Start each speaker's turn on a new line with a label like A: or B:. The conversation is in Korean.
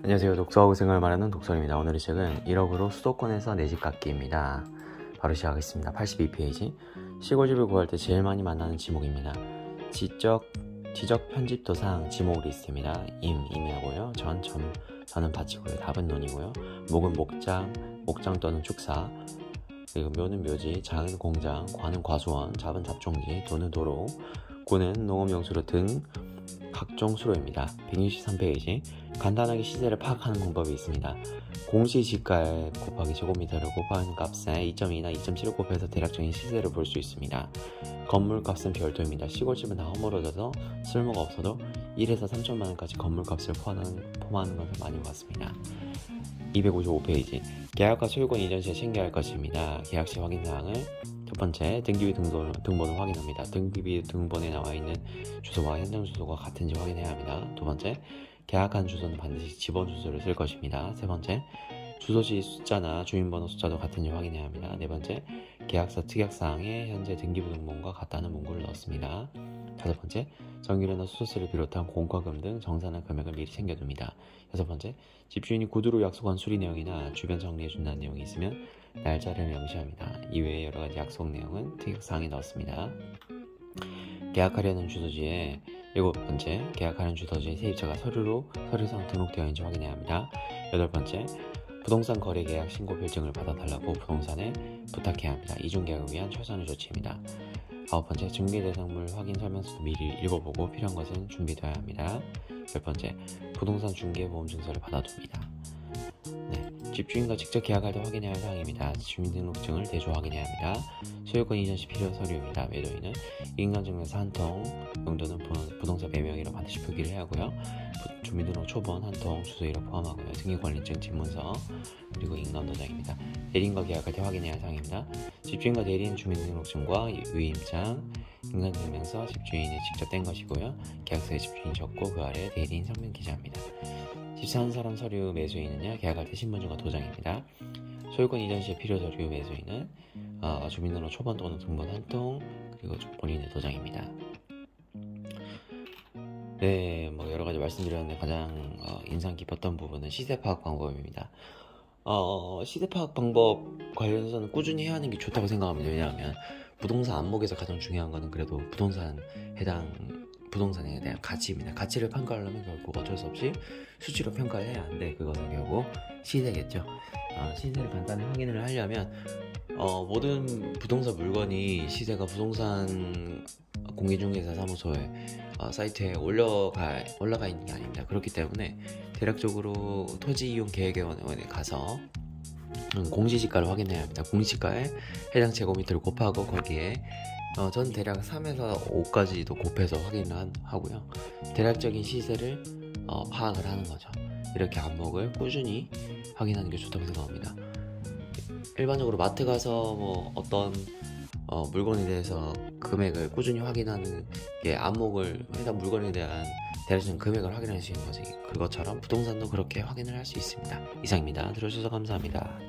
A: 안녕하세요. 독서하고 생활을 말하는 독설입니다. 오늘의 책은 1억으로 수도권에서 내 집 갖기입니다. 바로 시작하겠습니다. 82페이지. 시골집을 구할 때 제일 많이 만나는 지목입니다. 지적 편집도상 지목 리스트입니다. 임이하고요. 저는 밭이고요. 답은 논이고요. 목은 목장 또는 축사, 그리고 묘는 묘지, 장은 공장, 과는 과수원, 잡은 잡종지, 도는 도로, 구는 농업용수로 등 각종 수로입니다. 163페이지. 간단하게 시세를 파악하는 방법이 있습니다. 공시지가에 곱하기 제곱미터를 곱하는 값에 2.2나 2.7을 곱해서 대략적인 시세를 볼 수 있습니다. 건물값은 별도입니다. 시골집은 다 허물어져서 쓸모가 없어도 1에서 3천만 원까지 건물값을 포함하는 것을 많이 봤습니다. 255페이지. 계약과 소유권 이전 시에 챙겨야 할 것입니다. 계약 시 확인 사항을 첫 번째, 등기비 등본을 확인합니다. 등기비 등본에 나와 있는 주소와 현장 주소가 같은지 확인해야 합니다. 두 번째, 계약한 주소는 반드시 집원 주소를 쓸 것입니다. 세 번째, 주소지 숫자나 주민번호 숫자도 같은지 확인해야 합니다. 네 번째, 계약서 특약사항에 현재 등기부 등본과 같다는 문구를 넣습니다. 다섯 번째, 전기료나 수도세를 비롯한 공과금 등 정산한 금액을 미리 챙겨둡니다. 여섯 번째, 집주인이 구두로 약속한 수리 내용이나 주변 정리해준다는 내용이 있으면 날짜를 명시합니다. 이외에 여러가지 약속 내용은 특약사항에 넣었습니다. 계약하려는 주소지에 일곱 번째, 계약하는 주소지의 세입자가 서류상 등록되어 있는지 확인해야 합니다. 여덟 번째, 부동산 거래 계약 신고 필증을 받아달라고 부동산에 부탁해야 합니다. 이중계약을 위한 최선의 조치입니다. 아홉 번째, 중개대상물 확인 설명서도 미리 읽어보고 필요한 것은 준비되어야 합니다. 열 번째, 부동산 중개보험증서를 받아둡니다. 집주인과 직접 계약할 때 확인해야 할 사항입니다. 주민등록증을 대조 확인해야 합니다. 소유권 이전 시 필요 서류입니다. 매도인은 인감증명서 한 통, 용도는 부동산 매명이라 반드시 표기를 해야 하고요. 주민등록 초본 한 통, 주소일을 포함하고요. 등기관리증, 집문서, 그리고 인감도장입니다. 대리인과 계약할 때 확인해야 할 사항입니다. 집주인과 대리인 주민등록증과 유임장, 인감증명서 집주인이 직접 뗀 것이고요. 계약서에 집주인이 적고 그 아래 대리인 성명 기재합니다. 집 사는 사람 서류 매수인은요, 계약할 때 신분증과 도장입니다. 소유권 이전 시에 필요 서류 매수인은 주민등록 초본 또는 등본 한 통, 그리고 본인의 도장입니다. 네, 여러가지 말씀드렸는데 가장 인상 깊었던 부분은 시세 파악 방법입니다. 시세 파악 방법 관련해서는 꾸준히 해야 하는 게 좋다고 생각합니다. 왜냐하면 부동산 안목에서 가장 중요한 거는 그래도 부동산에 대한 가치입니다. 가치를 평가하려면 결국 어쩔 수 없이 수치로 평가를 해야 하는데 그것은 결국 시세겠죠. 시세를 간단히 확인을 하려면 모든 부동산 물건이 시세가 부동산 공인중개사 사무소에 사이트에 올라가 있는 게 아닙니다. 그렇기 때문에 대략적으로 토지이용 계획원에 가서 공시지가를 확인해야 합니다. 공시지가에 해당 제곱미터를 곱하고 거기에 전 대략 3에서 5까지도 곱해서 확인을 하고요. 대략적인 시세를 파악을 하는 거죠. 이렇게 안목을 꾸준히 확인하는 게 좋다고 생각합니다. 일반적으로 마트 가서 어떤 물건에 대해서 금액을 꾸준히 확인하는 게 안목을 해당 물건에 대한 대략적인 금액을 확인할 수 있는 거지. 그것처럼 부동산도 그렇게 확인을 할 수 있습니다. 이상입니다. 들어주셔서 감사합니다.